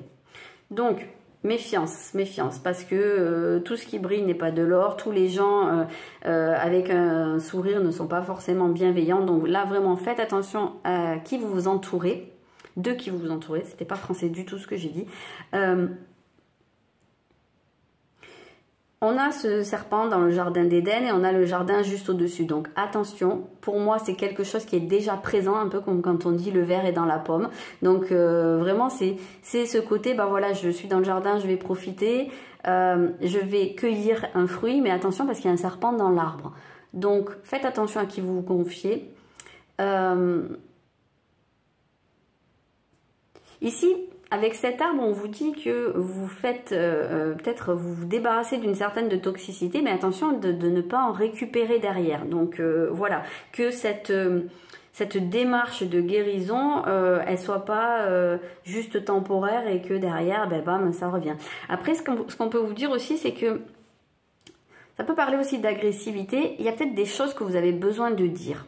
Donc, méfiance, méfiance, parce que tout ce qui brille n'est pas de l'or, tous les gens avec un sourire ne sont pas forcément bienveillants, donc là vraiment faites attention à qui vous vous entourez, de qui vous vous entourez, c'était pas français du tout ce que j'ai dit. On a ce serpent dans le jardin d'Éden et on a le jardin juste au-dessus. Donc attention, pour moi c'est quelque chose qui est déjà présent, un peu comme quand on dit le verre est dans la pomme. Donc vraiment c'est ce côté, ben voilà, je suis dans le jardin, je vais profiter, je vais cueillir un fruit, mais attention parce qu'il y a un serpent dans l'arbre. Donc faites attention à qui vous vous confiez. Ici, avec cet arbre, on vous dit que vous faites, peut-être vous vous débarrassez d'une certaine de toxicité, mais attention de ne pas en récupérer derrière. Donc voilà, que cette démarche de guérison, elle soit pas juste temporaire et que derrière, ben, bam, ça revient. Après, ce qu'on peut vous dire aussi, c'est que ça peut parler aussi d'agressivité. Il y a peut-être des choses que vous avez besoin de dire.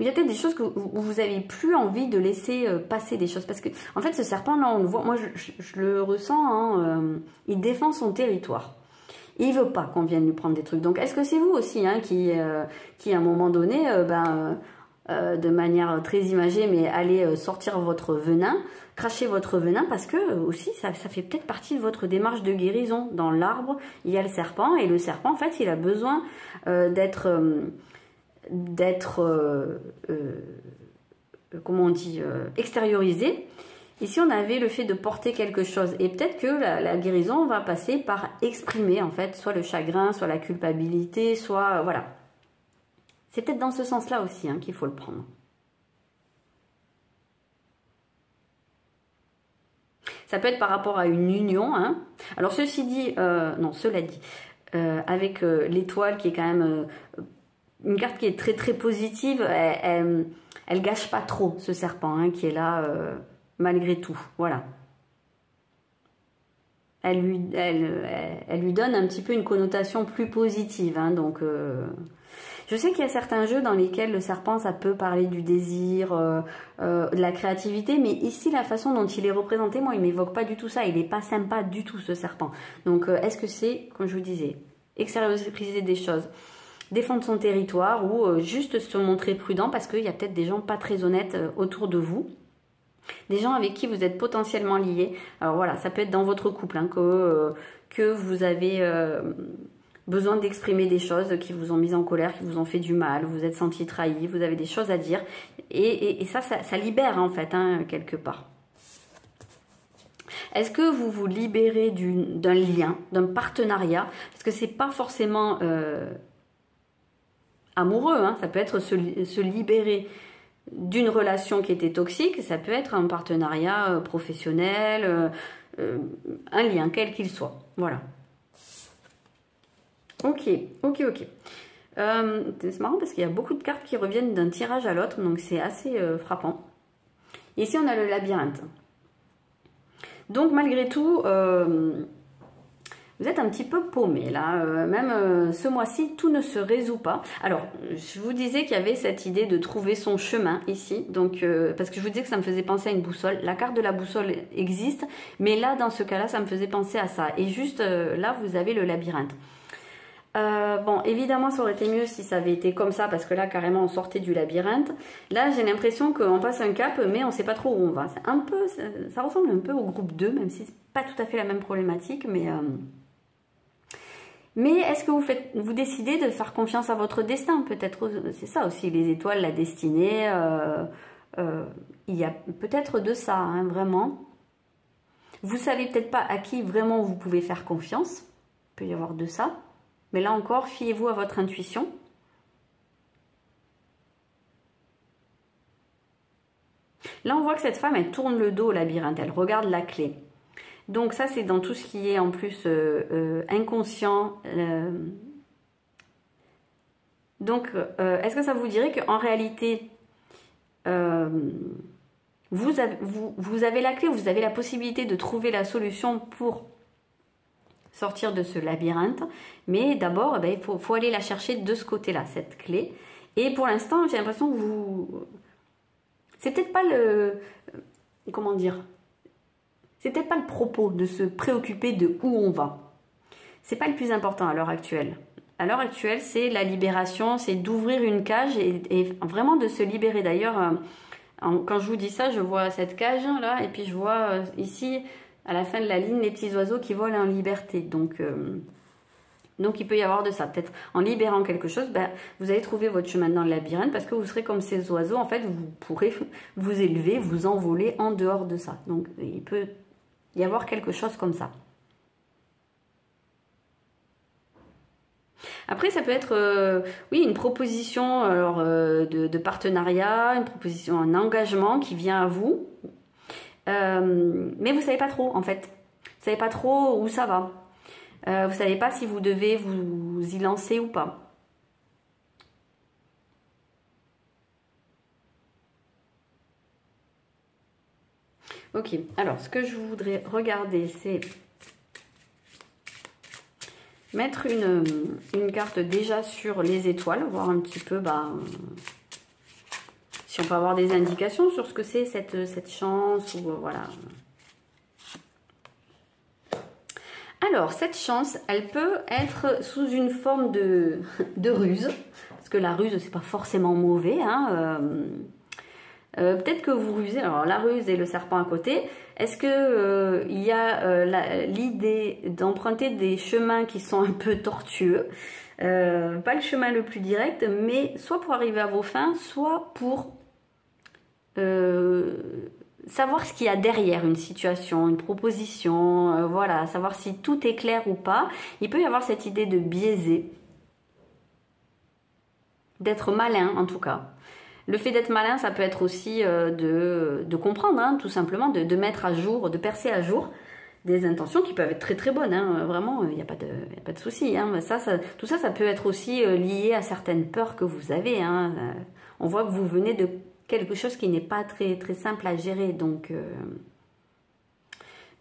Il y a peut-être des choses que vous n'avez plus envie de laisser passer des choses. Parce que, en fait, ce serpent, là, on le voit, moi, je le ressens, hein, il défend son territoire. Il veut pas qu'on vienne lui prendre des trucs. Donc, est-ce que c'est vous aussi hein, qui, à un moment donné, de manière très imagée, mais allez sortir votre venin, cracher votre venin, parce que aussi, ça fait peut-être partie de votre démarche de guérison. Dans l'arbre, il y a le serpent, et le serpent, en fait, il a besoin d'être... comment on dit, extériorisé. Ici, on avait le fait de porter quelque chose. Et peut-être que la guérison va passer par exprimer, en fait, soit le chagrin, soit la culpabilité, soit... voilà. C'est peut-être dans ce sens-là aussi hein, qu'il faut le prendre. Ça peut être par rapport à une union. Hein. Alors, ceci dit... non, cela dit... avec l'étoile qui est quand même... une carte qui est très très positive, elle gâche pas trop ce serpent hein, qui est là malgré tout, voilà. Elle lui donne un petit peu une connotation plus positive, hein, donc je sais qu'il y a certains jeux dans lesquels le serpent ça peut parler du désir, de la créativité, mais ici la façon dont il est représenté, moi il m'évoque pas du tout ça, il est pas sympa du tout ce serpent. Donc est-ce que c'est, comme je vous disais, extérioriser des choses, défendre son territoire ou juste se montrer prudent parce qu'il y a peut-être des gens pas très honnêtes autour de vous. Des gens avec qui vous êtes potentiellement liés. Alors voilà, ça peut être dans votre couple hein, que vous avez besoin d'exprimer des choses qui vous ont mis en colère, qui vous ont fait du mal, vous êtes senti trahi, vous avez des choses à dire. Et ça libère en fait, hein, quelque part. Est-ce que vous vous libérez d'un lien, d'un partenariat? Parce que c'est pas forcément... amoureux, hein. Ça peut être se libérer d'une relation qui était toxique, ça peut être un partenariat professionnel, un lien, quel qu'il soit. Voilà. Ok. C'est marrant parce qu'il y a beaucoup de cartes qui reviennent d'un tirage à l'autre, donc c'est assez frappant. Ici, on a le labyrinthe. Donc, malgré tout... vous êtes un petit peu paumé là, même ce mois-ci, tout ne se résout pas. Alors, je vous disais qu'il y avait cette idée de trouver son chemin ici, donc parce que je vous disais que ça me faisait penser à une boussole. La carte de la boussole existe, mais là, dans ce cas-là, ça me faisait penser à ça. Et juste là, vous avez le labyrinthe. Bon, évidemment, ça aurait été mieux si ça avait été comme ça, parce que là, carrément, on sortait du labyrinthe. Là, j'ai l'impression qu'on passe un cap, mais on ne sait pas trop où on va. C'est un peu, ça ressemble un peu au groupe 2, même si c'est pas tout à fait la même problématique, mais est-ce que vous décidez de faire confiance à votre destin? Peut-être, c'est ça aussi, les étoiles, la destinée. Il y a peut-être de ça, hein, vraiment. Vous savez peut-être pas à qui vraiment vous pouvez faire confiance. Il peut y avoir de ça. Mais là encore, fiez-vous à votre intuition. Là, on voit que cette femme, elle tourne le dos au labyrinthe. Elle regarde la clé. Donc ça, c'est dans tout ce qui est en plus inconscient. Donc, est-ce que ça vous dirait qu'en réalité, vous avez la clé, vous avez la possibilité de trouver la solution pour sortir de ce labyrinthe. Mais d'abord, eh ben, il faut aller la chercher de ce côté-là, cette clé. Et pour l'instant, j'ai l'impression que vous... C'est peut-être pas le... Comment dire? C'est peut-être pas le propos de se préoccuper de où on va. C'est pas le plus important à l'heure actuelle. À l'heure actuelle, c'est la libération, c'est d'ouvrir une cage et vraiment de se libérer. D'ailleurs, quand je vous dis ça, je vois cette cage là, et puis je vois ici, à la fin de la ligne, les petits oiseaux qui volent en liberté. Donc il peut y avoir de ça. Peut-être en libérant quelque chose, ben, vous allez trouver votre chemin dans le labyrinthe parce que vous serez comme ces oiseaux. En fait, vous pourrez vous élever, vous envoler en dehors de ça. Donc il peut y avoir quelque chose comme ça. Après, ça peut être, oui, une proposition alors, de partenariat, une proposition, un engagement qui vient à vous. Mais vous ne savez pas trop, en fait. Vous ne savez pas trop où ça va. Vous ne savez pas si vous devez vous y lancer ou pas. Ok, alors ce que je voudrais regarder, c'est mettre une carte déjà sur les étoiles, voir un petit peu si on peut avoir des indications sur ce que c'est cette chance ou voilà. Alors, cette chance, elle peut être sous une forme de ruse, parce que la ruse, c'est pas forcément mauvais, hein, peut-être que vous rusez, alors la ruse et le serpent à côté, est-ce que il y a l'idée d'emprunter des chemins qui sont un peu tortueux, pas le chemin le plus direct, mais soit pour arriver à vos fins, soit pour savoir ce qu'il y a derrière une situation, une proposition, voilà, savoir si tout est clair ou pas. Il peut y avoir cette idée de biaiser, d'être malin en tout cas. Le fait d'être malin, ça peut être aussi de comprendre, hein, tout simplement, de mettre à jour, de percer à jour des intentions qui peuvent être très très bonnes, hein, vraiment, il n'y a pas de souci. Hein, tout ça, ça peut être aussi lié à certaines peurs que vous avez. Hein, on voit que vous venez de quelque chose qui n'est pas très très simple à gérer, donc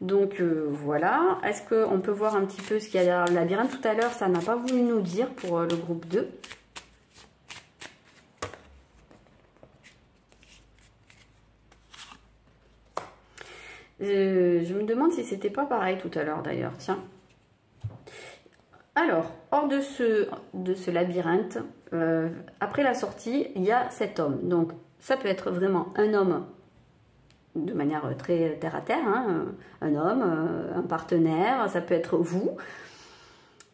voilà. Est-ce qu'on peut voir un petit peu ce qu'il y a derrière le labyrinthe? Tout à l'heure, ça n'a pas voulu nous dire pour le groupe 2. Je me demande si c'était pas pareil tout à l'heure d'ailleurs, tiens. Alors, hors de ce labyrinthe, après la sortie, il y a cet homme. Donc, ça peut être vraiment un homme de manière très terre à terre, hein, un homme, un partenaire, ça peut être vous.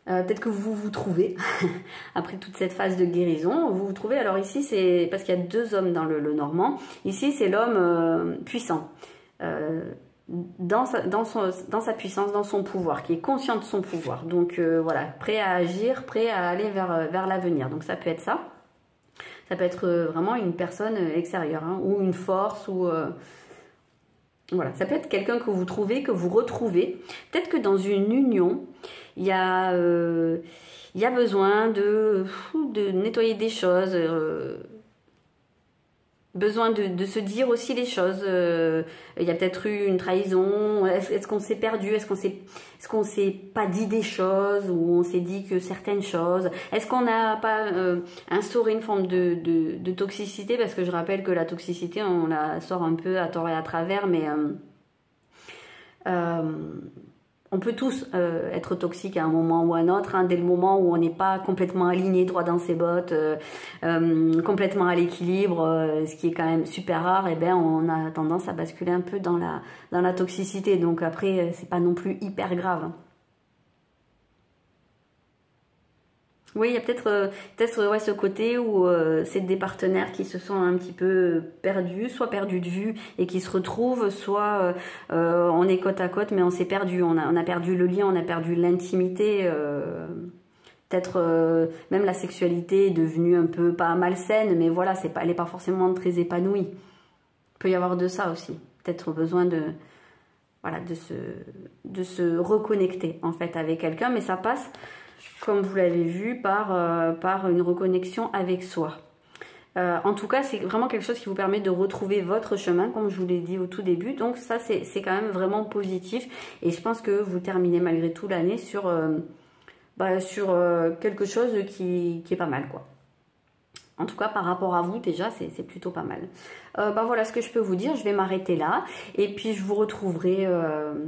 Peut-être que vous vous trouvez, après toute cette phase de guérison, vous vous trouvez, alors ici c'est, parce qu'il y a deux hommes dans le normand, ici c'est l'homme puissant, dans sa puissance, dans son pouvoir, qui est conscient de son pouvoir, donc voilà, prêt à agir, prêt à aller vers l'avenir, donc ça peut être ça. Ça peut être vraiment une personne extérieure, hein, ou une force, ou voilà, ça peut être quelqu'un que vous trouvez, que vous retrouvez. Peut-être que dans une union, il y a besoin de nettoyer des choses, besoin de se dire aussi les choses. Il y a peut-être eu une trahison. Est-ce qu'on s'est perdu? Est-ce qu'on s'est pas dit des choses, ou on s'est dit que certaines choses? Est-ce qu'on n'a pas instauré une forme de toxicité? Parce que je rappelle que la toxicité, on la sort un peu à tort et à travers, mais on peut tous être toxiques à un moment ou à un autre, hein, dès le moment où on n'est pas complètement aligné, droit dans ses bottes, complètement à l'équilibre, ce qui est quand même super rare, et ben on a tendance à basculer un peu dans la toxicité. Donc après, c'est pas non plus hyper grave. Hein. Oui, il y a peut-être ouais, ce côté où c'est des partenaires qui se sont un petit peu perdus, soit perdus de vue et qui se retrouvent, soit on est côte à côte mais on s'est perdu, on a perdu le lien, on a perdu l'intimité, peut-être même la sexualité est devenue un peu, pas malsaine, mais voilà, elle n'est pas forcément très épanouie. Il peut y avoir de ça aussi, peut-être besoin voilà, de se reconnecter en fait avec quelqu'un, mais ça passe, comme vous l'avez vu, par une reconnexion avec soi. En tout cas, c'est vraiment quelque chose qui vous permet de retrouver votre chemin, comme je vous l'ai dit au tout début. Donc ça, c'est quand même vraiment positif. Et je pense que vous terminez malgré tout l'année sur, quelque chose qui est pas mal, quoi. En tout cas, par rapport à vous, déjà, c'est plutôt pas mal. Voilà ce que je peux vous dire. Je vais m'arrêter là. Et puis, je vous retrouverai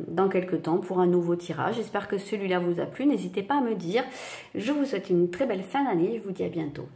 dans quelques temps pour un nouveau tirage. J'espère que celui-là vous a plu. N'hésitez pas à me dire. Je vous souhaite une très belle fin d'année. Je vous dis à bientôt.